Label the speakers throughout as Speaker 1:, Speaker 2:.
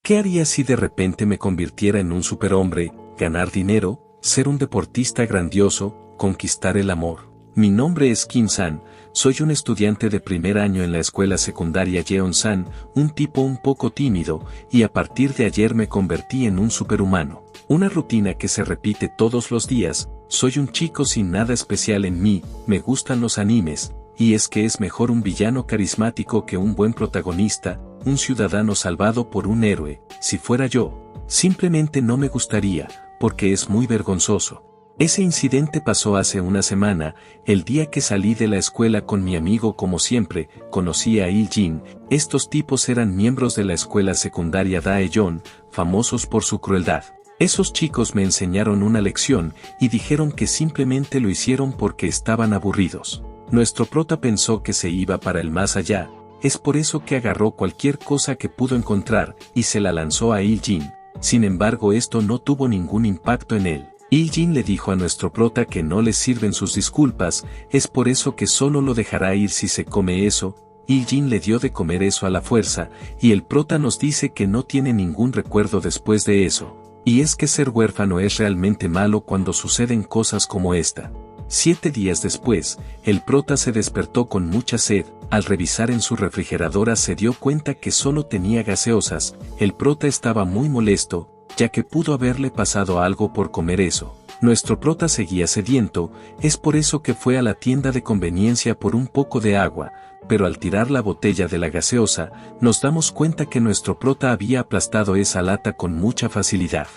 Speaker 1: ¿Qué haría si de repente me convirtiera en un superhombre, ganar dinero, ser un deportista grandioso, conquistar el amor? Mi nombre es Kim-san, soy un estudiante de primer año en la escuela secundaria Yeon-san, un tipo un poco tímido, y a partir de ayer me convertí en un superhumano. Una rutina que se repite todos los días, soy un chico sin nada especial en mí, me gustan los animes, y es que es mejor un villano carismático que un buen protagonista, un ciudadano salvado por un héroe. Si fuera yo, simplemente no me gustaría, porque es muy vergonzoso. Ese incidente pasó hace una semana, el día que salí de la escuela con mi amigo. Como siempre, conocí a Il-jin. Estos tipos eran miembros de la escuela secundaria Daejeon, famosos por su crueldad. Esos chicos me enseñaron una lección y dijeron que simplemente lo hicieron porque estaban aburridos. Nuestro prota pensó que se iba para el más allá, es por eso que agarró cualquier cosa que pudo encontrar y se la lanzó a Il-jin. Sin embargo, esto no tuvo ningún impacto en él. Il-jin le dijo a nuestro prota que no le sirven sus disculpas, es por eso que solo lo dejará ir si se come eso. Il-jin le dio de comer eso a la fuerza, y el prota nos dice que no tiene ningún recuerdo después de eso. Y es que ser huérfano es realmente malo cuando suceden cosas como esta. 7 días después, el prota se despertó con mucha sed. Al revisar en su refrigeradora se dio cuenta que solo tenía gaseosas. El prota estaba muy molesto, ya que pudo haberle pasado algo por comer eso. Nuestro prota seguía sediento, es por eso que fue a la tienda de conveniencia por un poco de agua, pero al tirar la botella de la gaseosa, nos damos cuenta que nuestro prota había aplastado esa lata con mucha facilidad.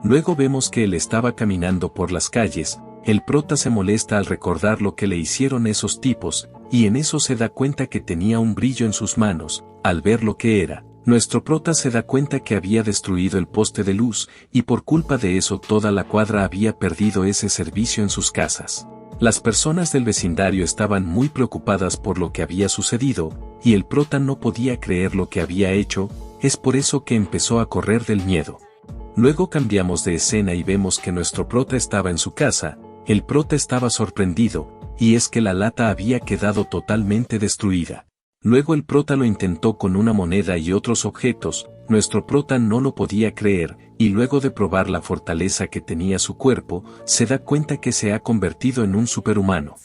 Speaker 1: Luego vemos que él estaba caminando por las calles. El prota se molesta al recordar lo que le hicieron esos tipos, y en eso se da cuenta que tenía un brillo en sus manos. Al ver lo que era, nuestro prota se da cuenta que había destruido el poste de luz, y por culpa de eso toda la cuadra había perdido ese servicio en sus casas. Las personas del vecindario estaban muy preocupadas por lo que había sucedido, y el prota no podía creer lo que había hecho, es por eso que empezó a correr del miedo. Luego cambiamos de escena y vemos que nuestro prota estaba en su casa. El prota estaba sorprendido, y es que la lata había quedado totalmente destruida. Luego el prota lo intentó con una moneda y otros objetos. Nuestro prota no lo podía creer, y luego de probar la fortaleza que tenía su cuerpo, se da cuenta que se ha convertido en un superhumano.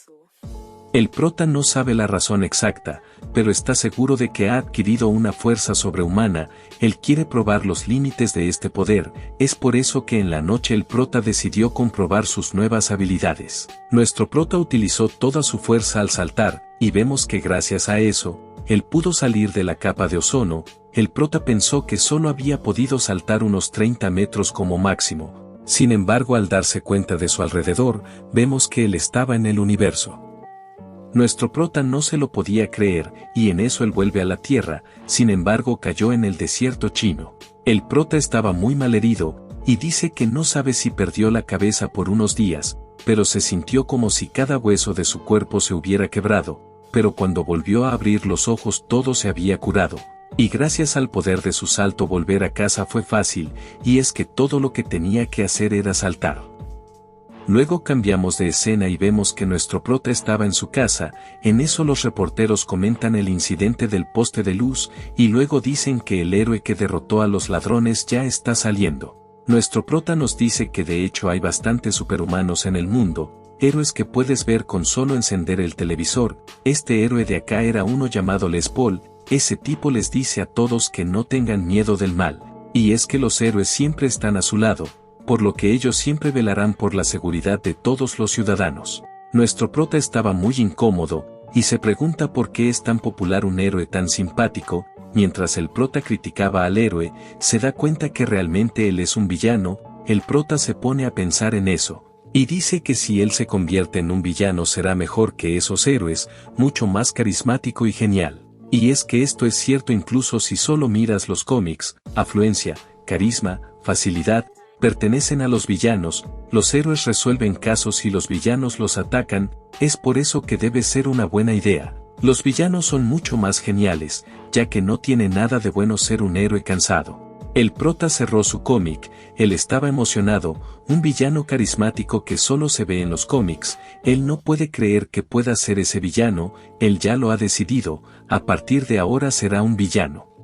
Speaker 1: El prota no sabe la razón exacta, pero está seguro de que ha adquirido una fuerza sobrehumana. Él quiere probar los límites de este poder, es por eso que en la noche el prota decidió comprobar sus nuevas habilidades. Nuestro prota utilizó toda su fuerza al saltar, y vemos que gracias a eso, él pudo salir de la capa de ozono. El prota pensó que solo había podido saltar unos 30 metros como máximo. Sin embargo, al darse cuenta de su alrededor, vemos que él estaba en el universo. Nuestro prota no se lo podía creer, y en eso él vuelve a la tierra. Sin embargo, cayó en el desierto chino. El prota estaba muy malherido, y dice que no sabe si perdió la cabeza por unos días, pero se sintió como si cada hueso de su cuerpo se hubiera quebrado, pero cuando volvió a abrir los ojos todo se había curado. Y gracias al poder de su salto volver a casa fue fácil, y es que todo lo que tenía que hacer era saltar. Luego cambiamos de escena y vemos que nuestro prota estaba en su casa. En eso los reporteros comentan el incidente del poste de luz, y luego dicen que el héroe que derrotó a los ladrones ya está saliendo. Nuestro prota nos dice que de hecho hay bastantes superhumanos en el mundo, héroes que puedes ver con solo encender el televisor. Este héroe de acá era uno llamado Les Paul. Ese tipo les dice a todos que no tengan miedo del mal, y es que los héroes siempre están a su lado, por lo que ellos siempre velarán por la seguridad de todos los ciudadanos. Nuestro prota estaba muy incómodo, y se pregunta por qué es tan popular un héroe tan simpático. Mientras el prota criticaba al héroe, se da cuenta que realmente él es un villano. El prota se pone a pensar en eso, y dice que si él se convierte en un villano será mejor que esos héroes, mucho más carismático y genial. Y es que esto es cierto incluso si solo miras los cómics. Afluencia, carisma, facilidad, pertenecen a los villanos. Los héroes resuelven casos y los villanos los atacan. Es por eso que debe ser una buena idea. Los villanos son mucho más geniales, ya que no tiene nada de bueno ser un héroe cansado. El prota cerró su cómic, él estaba emocionado, un villano carismático que solo se ve en los cómics. Él no puede creer que pueda ser ese villano, él ya lo ha decidido, a partir de ahora será un villano.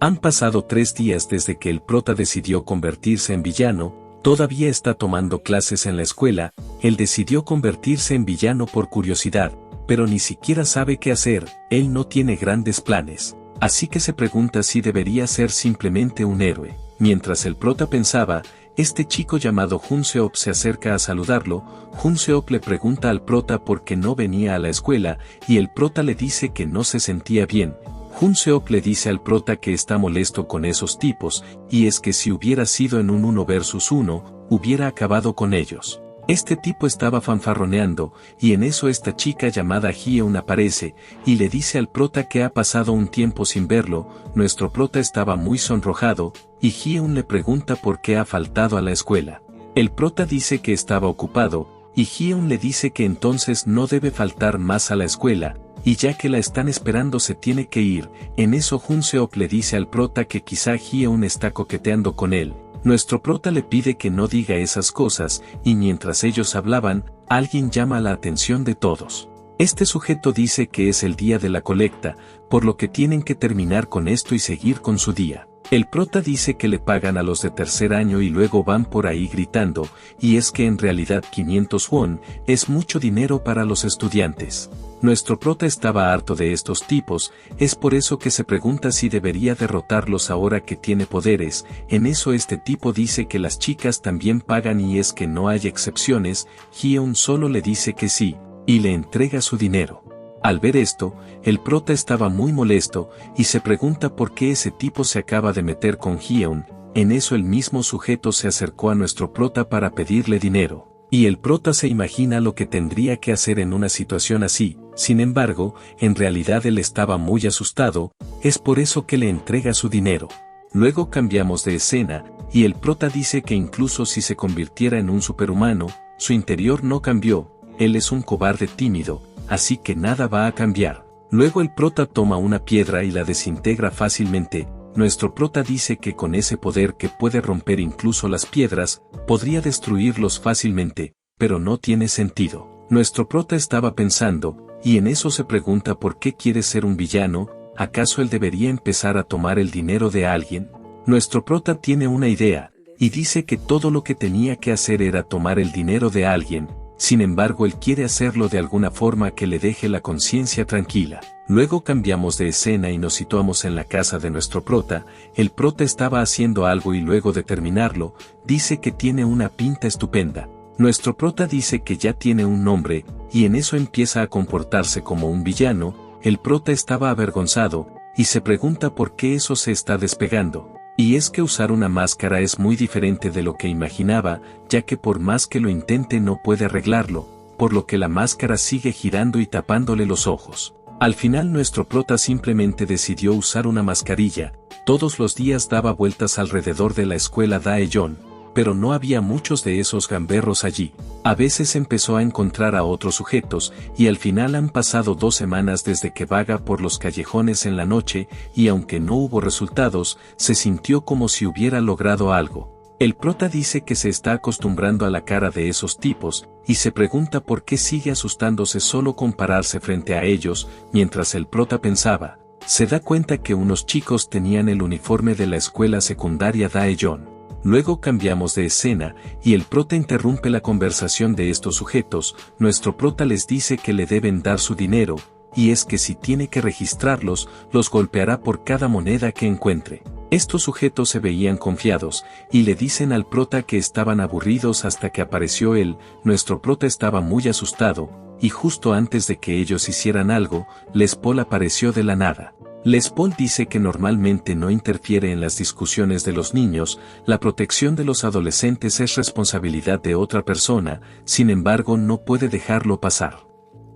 Speaker 1: Han pasado 3 días desde que el prota decidió convertirse en villano, todavía está tomando clases en la escuela, él decidió convertirse en villano por curiosidad, pero ni siquiera sabe qué hacer, él no tiene grandes planes. Así que se pregunta si debería ser simplemente un héroe. Mientras el prota pensaba, este chico llamado Jun-seop se acerca a saludarlo. Jun-seop le pregunta al prota por qué no venía a la escuela, y el prota le dice que no se sentía bien. Jun-seop le dice al prota que está molesto con esos tipos, y es que si hubiera sido en un 1 versus 1, hubiera acabado con ellos. Este tipo estaba fanfarroneando, y en eso esta chica llamada Hyeon aparece, y le dice al prota que ha pasado un tiempo sin verlo. Nuestro prota estaba muy sonrojado, y Hyeon le pregunta por qué ha faltado a la escuela. El prota dice que estaba ocupado, y Hyeon le dice que entonces no debe faltar más a la escuela, y ya que la están esperando se tiene que ir. En eso Jun-seop le dice al prota que quizá Hyeon está coqueteando con él. Nuestro prota le pide que no diga esas cosas, y mientras ellos hablaban, alguien llama la atención de todos. Este sujeto dice que es el día de la colecta, por lo que tienen que terminar con esto y seguir con su día. El prota dice que le pagan a los de tercer año y luego van por ahí gritando, y es que en realidad 500 won es mucho dinero para los estudiantes. Nuestro prota estaba harto de estos tipos, es por eso que se pregunta si debería derrotarlos ahora que tiene poderes. En eso este tipo dice que las chicas también pagan y es que no hay excepciones. Hyeon solo le dice que sí, y le entrega su dinero. Al ver esto, el prota estaba muy molesto, y se pregunta por qué ese tipo se acaba de meter con Hyeon. En eso el mismo sujeto se acercó a nuestro prota para pedirle dinero. Y el prota se imagina lo que tendría que hacer en una situación así. Sin embargo, en realidad él estaba muy asustado, es por eso que le entrega su dinero. Luego cambiamos de escena, y el prota dice que incluso si se convirtiera en un superhumano, su interior no cambió, él es un cobarde tímido, así que nada va a cambiar. Luego el prota toma una piedra y la desintegra fácilmente. Nuestro prota dice que con ese poder que puede romper incluso las piedras, podría destruirlos fácilmente, pero no tiene sentido. Nuestro prota estaba pensando, y en eso se pregunta por qué quiere ser un villano. ¿Acaso él debería empezar a tomar el dinero de alguien? Nuestro prota tiene una idea, y dice que todo lo que tenía que hacer era tomar el dinero de alguien. Sin embargo, él quiere hacerlo de alguna forma que le deje la conciencia tranquila. Luego cambiamos de escena y nos situamos en la casa de nuestro prota. El prota estaba haciendo algo y luego de terminarlo, dice que tiene una pinta estupenda. Nuestro prota dice que ya tiene un nombre, y en eso empieza a comportarse como un villano. El prota estaba avergonzado, y se pregunta por qué eso se está despegando. Y es que usar una máscara es muy diferente de lo que imaginaba, ya que por más que lo intente no puede arreglarlo, por lo que la máscara sigue girando y tapándole los ojos. Al final nuestro prota simplemente decidió usar una mascarilla. Todos los días daba vueltas alrededor de la escuela Daejeon, pero no había muchos de esos gamberros allí. A veces empezó a encontrar a otros sujetos, y al final han pasado 2 semanas desde que vaga por los callejones en la noche, y aunque no hubo resultados, se sintió como si hubiera logrado algo. El prota dice que se está acostumbrando a la cara de esos tipos, y se pregunta por qué sigue asustándose solo con pararse frente a ellos. Mientras el prota pensaba, se da cuenta que unos chicos tenían el uniforme de la escuela secundaria Daejeon. Luego cambiamos de escena, y el prota interrumpe la conversación de estos sujetos. Nuestro prota les dice que le deben dar su dinero, y es que si tiene que registrarlos, los golpeará por cada moneda que encuentre. Estos sujetos se veían confiados, y le dicen al prota que estaban aburridos hasta que apareció él. Nuestro prota estaba muy asustado, y justo antes de que ellos hicieran algo, Les Paul apareció de la nada. Les Paul dice que normalmente no interfiere en las discusiones de los niños, la protección de los adolescentes es responsabilidad de otra persona, sin embargo no puede dejarlo pasar.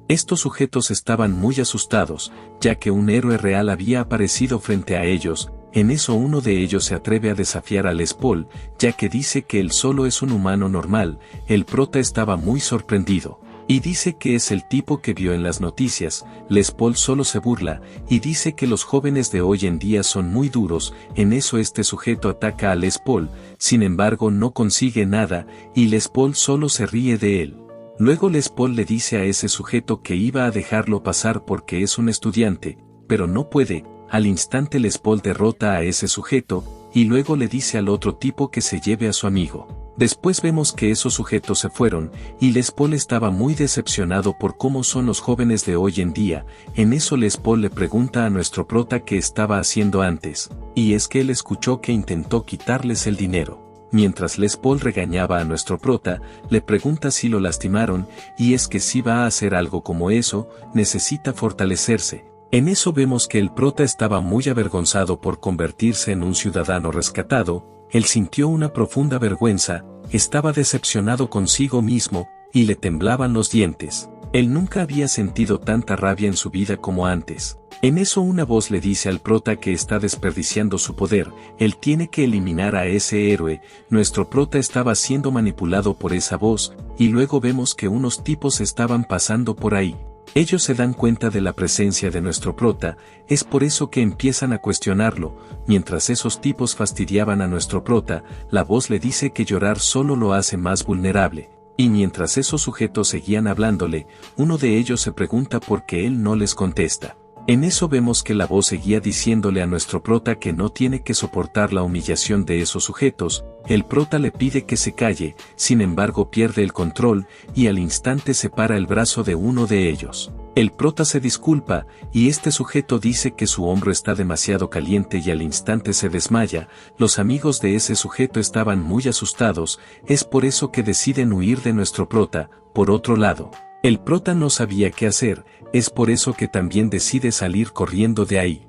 Speaker 1: Estos sujetos estaban muy asustados, ya que un héroe real había aparecido frente a ellos. En eso uno de ellos se atreve a desafiar a Les Paul, ya que dice que él solo es un humano normal. El prota estaba muy sorprendido, y dice que es el tipo que vio en las noticias. Les Paul solo se burla, y dice que los jóvenes de hoy en día son muy duros. En eso este sujeto ataca a Les Paul, sin embargo no consigue nada, y Les Paul solo se ríe de él. Luego Les Paul le dice a ese sujeto que iba a dejarlo pasar porque es un estudiante, pero no puede. al instante Les Paul derrota a ese sujeto, y luego le dice al otro tipo que se lleve a su amigo. Después vemos que esos sujetos se fueron, y Les Paul estaba muy decepcionado por cómo son los jóvenes de hoy en día. En eso Les Paul le pregunta a nuestro prota qué estaba haciendo antes, y es que él escuchó que intentó quitarles el dinero. Mientras Les Paul regañaba a nuestro prota, le pregunta si lo lastimaron, y es que si va a hacer algo como eso, necesita fortalecerse. En eso vemos que el prota estaba muy avergonzado por convertirse en un ciudadano rescatado, él sintió una profunda vergüenza, estaba decepcionado consigo mismo, y le temblaban los dientes. Él nunca había sentido tanta rabia en su vida como antes. En eso una voz le dice al prota que está desperdiciando su poder, él tiene que eliminar a ese héroe. Nuestro prota estaba siendo manipulado por esa voz, y luego vemos que unos tipos estaban pasando por ahí. Ellos se dan cuenta de la presencia de nuestro prota, es por eso que empiezan a cuestionarlo. Mientras esos tipos fastidiaban a nuestro prota, la voz le dice que llorar solo lo hace más vulnerable. Y mientras esos sujetos seguían hablándole, uno de ellos se pregunta por qué él no les contesta. En eso vemos que la voz seguía diciéndole a nuestro prota que no tiene que soportar la humillación de esos sujetos. El prota le pide que se calle, sin embargo pierde el control, y al instante separa el brazo de uno de ellos. El prota se disculpa, y este sujeto dice que su hombro está demasiado caliente y al instante se desmaya. Los amigos de ese sujeto estaban muy asustados, es por eso que deciden huir de nuestro prota. Por otro lado, el prota no sabía qué hacer, es por eso que también decide salir corriendo de ahí.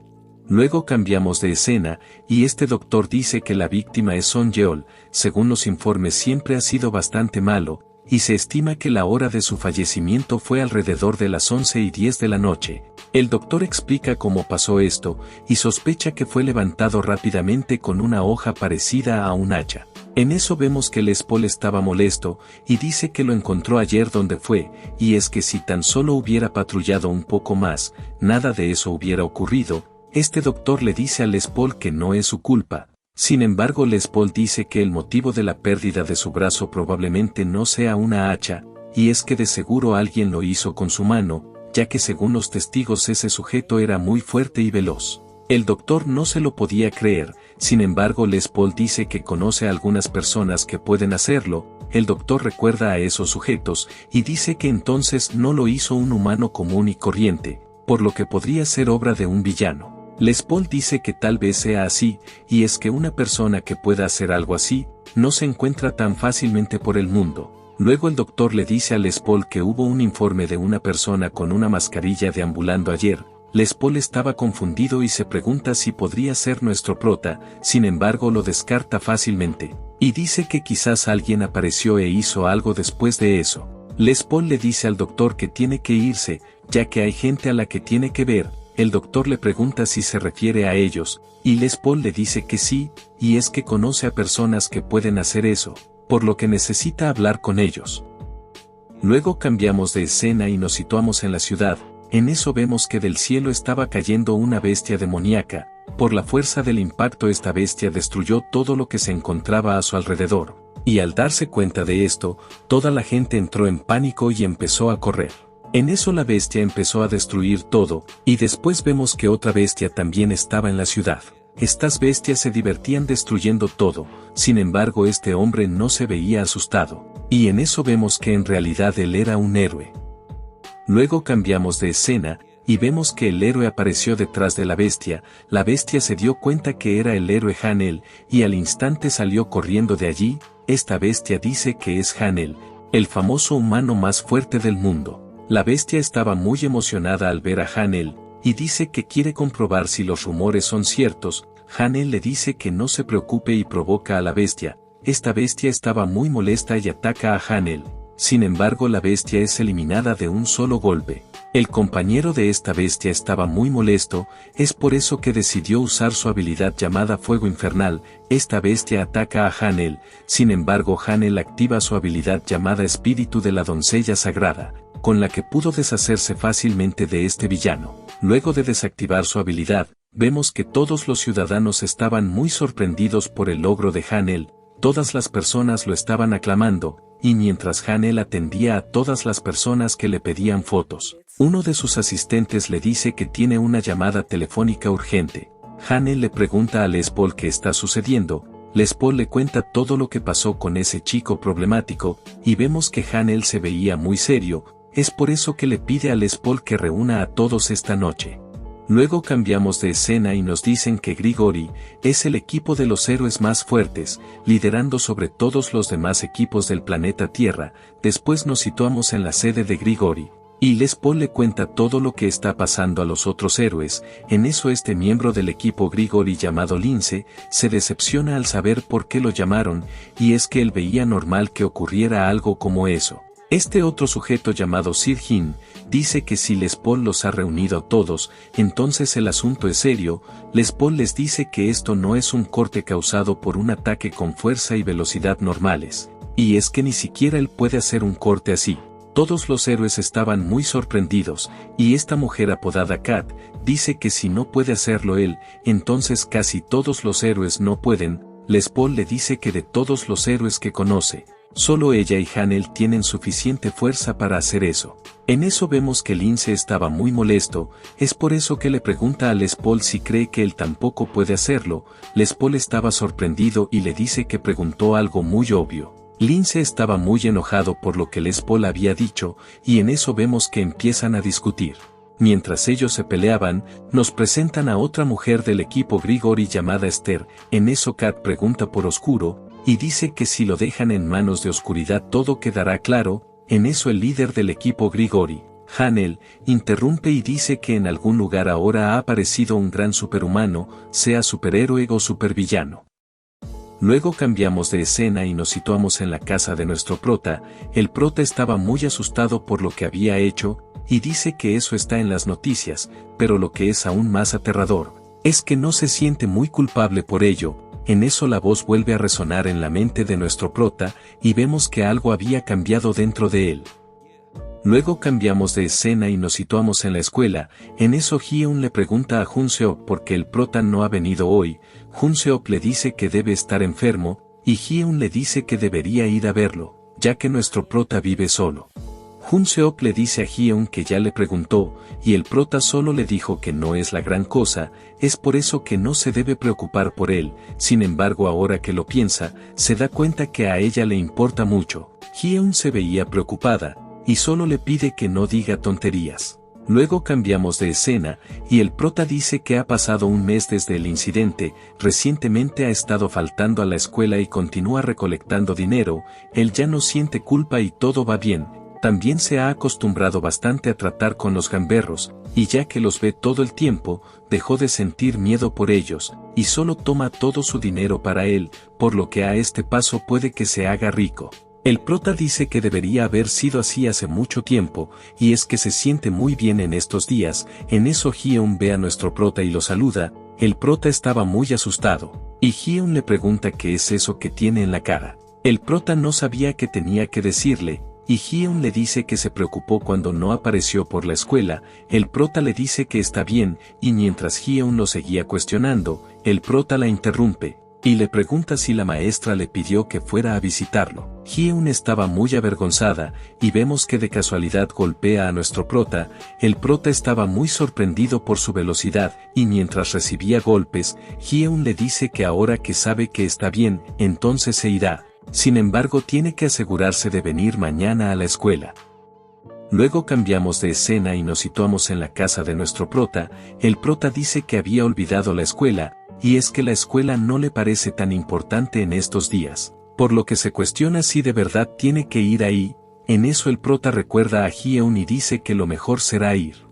Speaker 1: Luego cambiamos de escena, y este doctor dice que la víctima es Son Yeol, según los informes siempre ha sido bastante malo, y se estima que la hora de su fallecimiento fue alrededor de las 11:10 de la noche. El doctor explica cómo pasó esto, y sospecha que fue levantado rápidamente con una hoja parecida a un hacha. En eso vemos que Les Paul estaba molesto, y dice que lo encontró ayer donde fue, y es que si tan solo hubiera patrullado un poco más, nada de eso hubiera ocurrido. Este doctor le dice a Les Paul que no es su culpa. Sin embargo, Les Paul dice que el motivo de la pérdida de su brazo probablemente no sea una hacha, y es que de seguro alguien lo hizo con su mano, ya que según los testigos ese sujeto era muy fuerte y veloz. El doctor no se lo podía creer, sin embargo Les Paul dice que conoce a algunas personas que pueden hacerlo. El doctor recuerda a esos sujetos, y dice que entonces no lo hizo un humano común y corriente, por lo que podría ser obra de un villano. Les Paul dice que tal vez sea así, y es que una persona que pueda hacer algo así, no se encuentra tan fácilmente por el mundo. Luego el doctor le dice a Les Paul que hubo un informe de una persona con una mascarilla deambulando ayer. Les Paul estaba confundido y se pregunta si podría ser nuestro prota, sin embargo lo descarta fácilmente, y dice que quizás alguien apareció e hizo algo después de eso. Les Paul le dice al doctor que tiene que irse, ya que hay gente a la que tiene que ver. El doctor le pregunta si se refiere a ellos, y Les Paul le dice que sí, y es que conoce a personas que pueden hacer eso, por lo que necesita hablar con ellos. Luego cambiamos de escena y nos situamos en la ciudad. En eso vemos que del cielo estaba cayendo una bestia demoníaca. Por la fuerza del impacto esta bestia destruyó todo lo que se encontraba a su alrededor, y al darse cuenta de esto, toda la gente entró en pánico y empezó a correr. En eso la bestia empezó a destruir todo, y después vemos que otra bestia también estaba en la ciudad. Estas bestias se divertían destruyendo todo, sin embargo este hombre no se veía asustado, y en eso vemos que en realidad él era un héroe. Luego cambiamos de escena, y vemos que el héroe apareció detrás de la bestia se dio cuenta que era el héroe Hanel, y al instante salió corriendo de allí. Esta bestia dice que es Hanel, el famoso humano más fuerte del mundo. La bestia estaba muy emocionada al ver a Hanel, y dice que quiere comprobar si los rumores son ciertos. Hanel le dice que no se preocupe y provoca a la bestia. Esta bestia estaba muy molesta y ataca a Hanel. Sin embargo la bestia es eliminada de un solo golpe. El compañero de esta bestia estaba muy molesto, es por eso que decidió usar su habilidad llamada Fuego Infernal. Esta bestia ataca a Hanel, sin embargo Hanel activa su habilidad llamada Espíritu de la Doncella Sagrada, con la que pudo deshacerse fácilmente de este villano. Luego de desactivar su habilidad, vemos que todos los ciudadanos estaban muy sorprendidos por el logro de Hanel. Todas las personas lo estaban aclamando, y mientras Hanel atendía a todas las personas que le pedían fotos, uno de sus asistentes le dice que tiene una llamada telefónica urgente. Hanel le pregunta a Les Paul qué está sucediendo. Les Paul le cuenta todo lo que pasó con ese chico problemático, y vemos que Hanel se veía muy serio. Es por eso que le pide a Les Paul que reúna a todos esta noche. Luego cambiamos de escena y nos dicen que Grigori es el equipo de los héroes más fuertes, liderando sobre todos los demás equipos del planeta Tierra. Después nos situamos en la sede de Grigori, y Les Paul le cuenta todo lo que está pasando a los otros héroes. En eso este miembro del equipo Grigori llamado Lince se decepciona al saber por qué lo llamaron, y es que él veía normal que ocurriera algo como eso. Este otro sujeto llamado Sirhin dice que si Les Paul los ha reunido a todos, entonces el asunto es serio. Les Paul les dice que esto no es un corte causado por un ataque con fuerza y velocidad normales, y es que ni siquiera él puede hacer un corte así. Todos los héroes estaban muy sorprendidos, y esta mujer apodada Kat dice que si no puede hacerlo él, entonces casi todos los héroes no pueden. Les Paul le dice que de todos los héroes que conoce, solo ella y Hanel tienen suficiente fuerza para hacer eso. En eso vemos que Lince estaba muy molesto, es por eso que le pregunta a Les Paul si cree que él tampoco puede hacerlo. Les Paul estaba sorprendido y le dice que preguntó algo muy obvio. Lince estaba muy enojado por lo que Les Paul había dicho, y en eso vemos que empiezan a discutir. Mientras ellos se peleaban, nos presentan a otra mujer del equipo Grigori llamada Esther. En eso Kat pregunta por Oscuro, y dice que si lo dejan en manos de Oscuridad todo quedará claro. En eso el líder del equipo Grigori, Hanel, interrumpe y dice que en algún lugar ahora ha aparecido un gran superhumano, sea superhéroe o supervillano. Luego cambiamos de escena y nos situamos en la casa de nuestro prota. El prota estaba muy asustado por lo que había hecho, y dice que eso está en las noticias, pero lo que es aún más aterrador, es que no se siente muy culpable por ello. En eso la voz vuelve a resonar en la mente de nuestro prota, y vemos que algo había cambiado dentro de él. Luego cambiamos de escena y nos situamos en la escuela. En eso Hyeon le pregunta a Junseok por qué el prota no ha venido hoy. Junseok le dice que debe estar enfermo, y Hyeon le dice que debería ir a verlo, ya que nuestro prota vive solo. Junseok le dice a Hyeon que ya le preguntó, y el prota solo le dijo que no es la gran cosa, es por eso que no se debe preocupar por él. Sin embargo, ahora que lo piensa, se da cuenta que a ella le importa mucho. Hyeon se veía preocupada, y solo le pide que no diga tonterías. Luego cambiamos de escena, y el prota dice que ha pasado un mes desde el incidente. Recientemente ha estado faltando a la escuela y continúa recolectando dinero. Él ya no siente culpa y todo va bien. También se ha acostumbrado bastante a tratar con los gamberros, y ya que los ve todo el tiempo, dejó de sentir miedo por ellos, y solo toma todo su dinero para él, por lo que a este paso puede que se haga rico. El prota dice que debería haber sido así hace mucho tiempo, y es que se siente muy bien en estos días. En eso Hyeon ve a nuestro prota y lo saluda. El prota estaba muy asustado, y Hyeon le pregunta qué es eso que tiene en la cara. El prota no sabía qué tenía que decirle, y Hyeon le dice que se preocupó cuando no apareció por la escuela. El prota le dice que está bien, y mientras Hyeon lo seguía cuestionando, el prota la interrumpe, y le pregunta si la maestra le pidió que fuera a visitarlo. Hyeon estaba muy avergonzada, y vemos que de casualidad golpea a nuestro prota. El prota estaba muy sorprendido por su velocidad, y mientras recibía golpes, Hyeon le dice que ahora que sabe que está bien, entonces se irá. Sin embargo, tiene que asegurarse de venir mañana a la escuela. Luego cambiamos de escena y nos situamos en la casa de nuestro prota. El prota dice que había olvidado la escuela, y es que la escuela no le parece tan importante en estos días, por lo que se cuestiona si de verdad tiene que ir ahí. En eso el prota recuerda a Hyeon y dice que lo mejor será ir.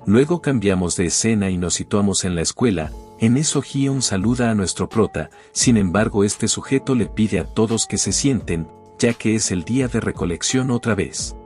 Speaker 1: Luego cambiamos de escena y nos situamos en la escuela. En eso Hyeon saluda a nuestro prota, sin embargo este sujeto le pide a todos que se sienten, ya que es el día de recolección otra vez.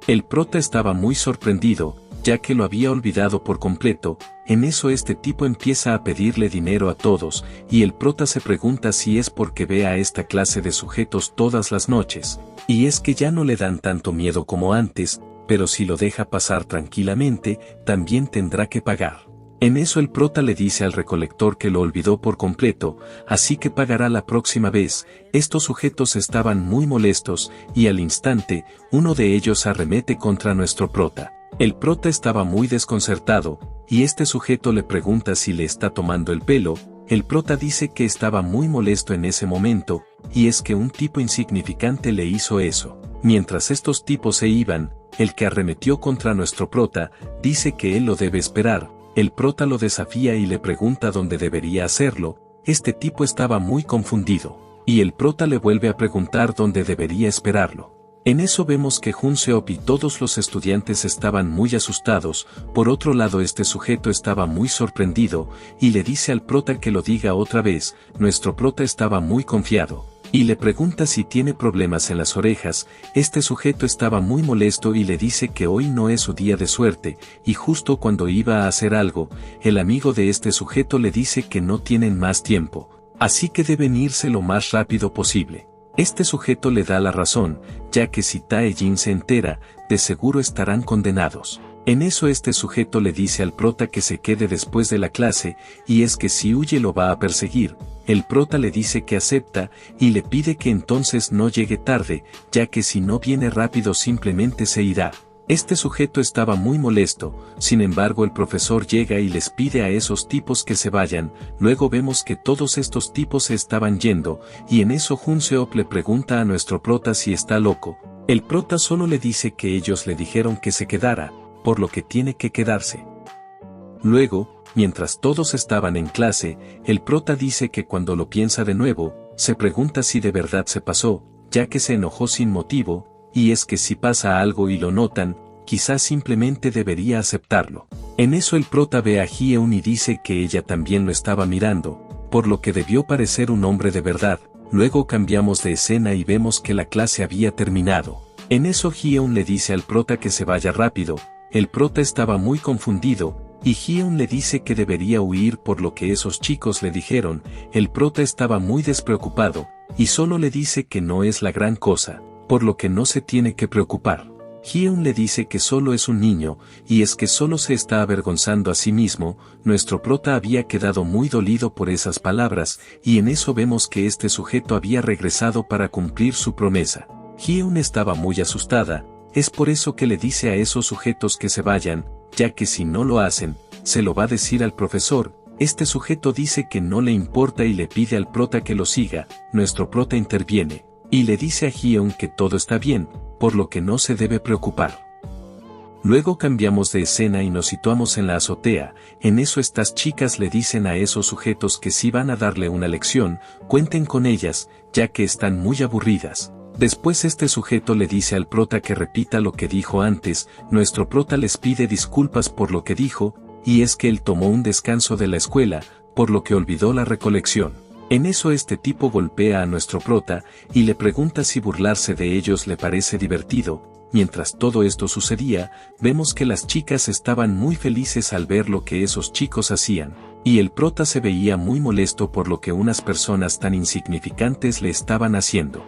Speaker 1: El prota estaba muy sorprendido, ya que lo había olvidado por completo. En eso este tipo empieza a pedirle dinero a todos, y el prota se pregunta si es porque ve a esta clase de sujetos todas las noches, y es que ya no le dan tanto miedo como antes, pero si lo deja pasar tranquilamente, también tendrá que pagar. En eso el prota le dice al recolector que lo olvidó por completo, así que pagará la próxima vez. Estos sujetos estaban muy molestos, y al instante, uno de ellos arremete contra nuestro prota. El prota estaba muy desconcertado, y este sujeto le pregunta si le está tomando el pelo. El prota dice que estaba muy molesto en ese momento, y es que un tipo insignificante le hizo eso. Mientras estos tipos se iban, el que arremetió contra nuestro prota, dice que él lo debe esperar. El prota lo desafía y le pregunta dónde debería hacerlo. Este tipo estaba muy confundido, y el prota le vuelve a preguntar dónde debería esperarlo. En eso vemos que Jun Seop y todos los estudiantes estaban muy asustados. Por otro lado, este sujeto estaba muy sorprendido, y le dice al prota que lo diga otra vez. Nuestro prota estaba muy confiado, y le pregunta si tiene problemas en las orejas. Este sujeto estaba muy molesto y le dice que hoy no es su día de suerte, y justo cuando iba a hacer algo, el amigo de este sujeto le dice que no tienen más tiempo, así que deben irse lo más rápido posible. Este sujeto le da la razón, ya que si Tae-jin se entera, de seguro estarán condenados. En eso este sujeto le dice al prota que se quede después de la clase, y es que si huye lo va a perseguir. El prota le dice que acepta, y le pide que entonces no llegue tarde, ya que si no viene rápido simplemente se irá. Este sujeto estaba muy molesto, sin embargo el profesor llega y les pide a esos tipos que se vayan. Luego vemos que todos estos tipos se estaban yendo, y en eso Jun Seop le pregunta a nuestro prota si está loco. El prota solo le dice que ellos le dijeron que se quedara, por lo que tiene que quedarse. Luego, mientras todos estaban en clase, el prota dice que cuando lo piensa de nuevo, se pregunta si de verdad se pasó, ya que se enojó sin motivo, y es que si pasa algo y lo notan, quizás simplemente debería aceptarlo. En eso el prota ve a Hyeon y dice que ella también lo estaba mirando, por lo que debió parecer un hombre de verdad. Luego cambiamos de escena y vemos que la clase había terminado. En eso Hyeon le dice al prota que se vaya rápido. El prota estaba muy confundido, y Hyeon le dice que debería huir por lo que esos chicos le dijeron. El prota estaba muy despreocupado, y solo le dice que no es la gran cosa, por lo que no se tiene que preocupar. Hyeon le dice que solo es un niño, y es que solo se está avergonzando a sí mismo. Nuestro prota había quedado muy dolido por esas palabras, y en eso vemos que este sujeto había regresado para cumplir su promesa. Hyeon estaba muy asustada, es por eso que le dice a esos sujetos que se vayan, ya que si no lo hacen, se lo va a decir al profesor. Este sujeto dice que no le importa y le pide al prota que lo siga. Nuestro prota interviene, y le dice a Hyeon que todo está bien, por lo que no se debe preocupar. Luego cambiamos de escena y nos situamos en la azotea. En eso estas chicas le dicen a esos sujetos que si van a darle una lección, cuenten con ellas, ya que están muy aburridas. Después este sujeto le dice al prota que repita lo que dijo antes. Nuestro prota les pide disculpas por lo que dijo, y es que él tomó un descanso de la escuela, por lo que olvidó la recolección. En eso este tipo golpea a nuestro prota, y le pregunta si burlarse de ellos le parece divertido. Mientras todo esto sucedía, vemos que las chicas estaban muy felices al ver lo que esos chicos hacían, y el prota se veía muy molesto por lo que unas personas tan insignificantes le estaban haciendo.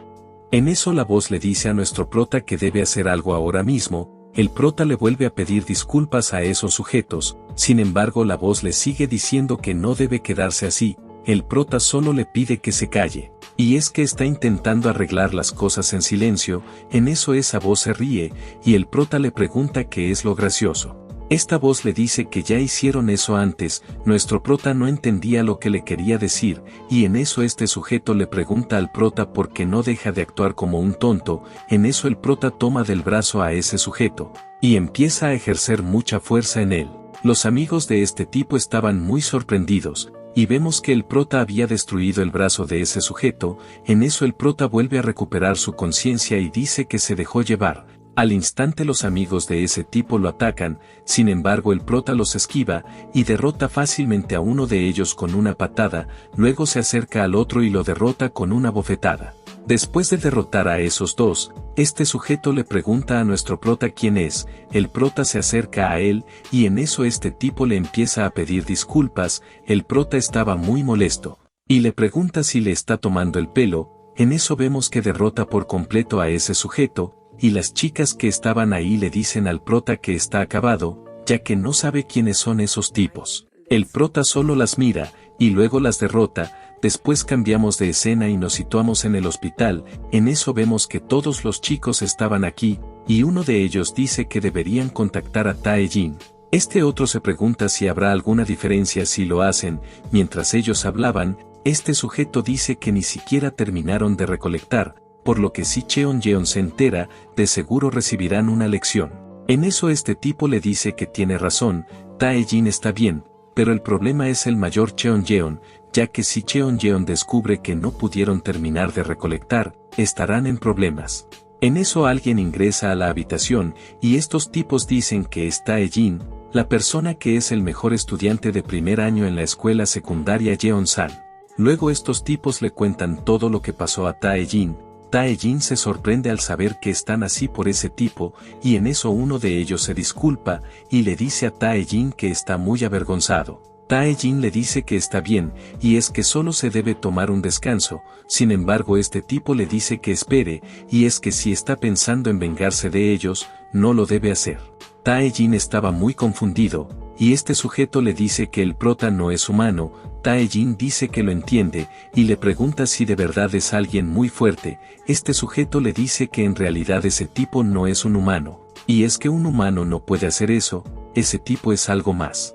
Speaker 1: En eso la voz le dice a nuestro prota que debe hacer algo ahora mismo. El prota le vuelve a pedir disculpas a esos sujetos, sin embargo la voz le sigue diciendo que no debe quedarse así. El prota solo le pide que se calle, y es que está intentando arreglar las cosas en silencio. En eso esa voz se ríe, y el prota le pregunta qué es lo gracioso. Esta voz le dice que ya hicieron eso antes. Nuestro prota no entendía lo que le quería decir, y en eso este sujeto le pregunta al prota por qué no deja de actuar como un tonto. En eso el prota toma del brazo a ese sujeto, y empieza a ejercer mucha fuerza en él. Los amigos de este tipo estaban muy sorprendidos, y vemos que el prota había destruido el brazo de ese sujeto. En eso el prota vuelve a recuperar su conciencia y dice que se dejó llevar. Al instante los amigos de ese tipo lo atacan, sin embargo el prota los esquiva, y derrota fácilmente a uno de ellos con una patada. Luego se acerca al otro y lo derrota con una bofetada. Después de derrotar a esos dos, este sujeto le pregunta a nuestro prota quién es. El prota se acerca a él, y en eso este tipo le empieza a pedir disculpas. El prota estaba muy molesto, y le pregunta si le está tomando el pelo. En eso vemos que derrota por completo a ese sujeto, y las chicas que estaban ahí le dicen al prota que está acabado, ya que no sabe quiénes son esos tipos. El prota solo las mira, y luego las derrota. Después cambiamos de escena y nos situamos en el hospital. En eso vemos que todos los chicos estaban aquí, y uno de ellos dice que deberían contactar a Tae-jin. Este otro se pregunta si habrá alguna diferencia si lo hacen. Mientras ellos hablaban, este sujeto dice que ni siquiera terminaron de recolectar, por lo que si Cheon-jeon se entera, de seguro recibirán una lección. En eso este tipo le dice que tiene razón, Tae-jin está bien, pero el problema es el mayor Cheon-jeon, ya que si Cheon-jeon descubre que no pudieron terminar de recolectar, estarán en problemas. En eso alguien ingresa a la habitación, y estos tipos dicen que es Tae-jin, la persona que es el mejor estudiante de primer año en la escuela secundaria Yeon-san. Luego estos tipos le cuentan todo lo que pasó a Tae-jin. Tae-jin se sorprende al saber que están así por ese tipo, y en eso uno de ellos se disculpa, y le dice a Tae-jin que está muy avergonzado. Tae-jin le dice que está bien, y es que solo se debe tomar un descanso. Sin embargo este tipo le dice que espere, y es que si está pensando en vengarse de ellos, no lo debe hacer. Tae-jin estaba muy confundido, y este sujeto le dice que el prota no es humano. Tae-jin dice que lo entiende, y le pregunta si de verdad es alguien muy fuerte. Este sujeto le dice que en realidad ese tipo no es un humano, y es que un humano no puede hacer eso, ese tipo es algo más.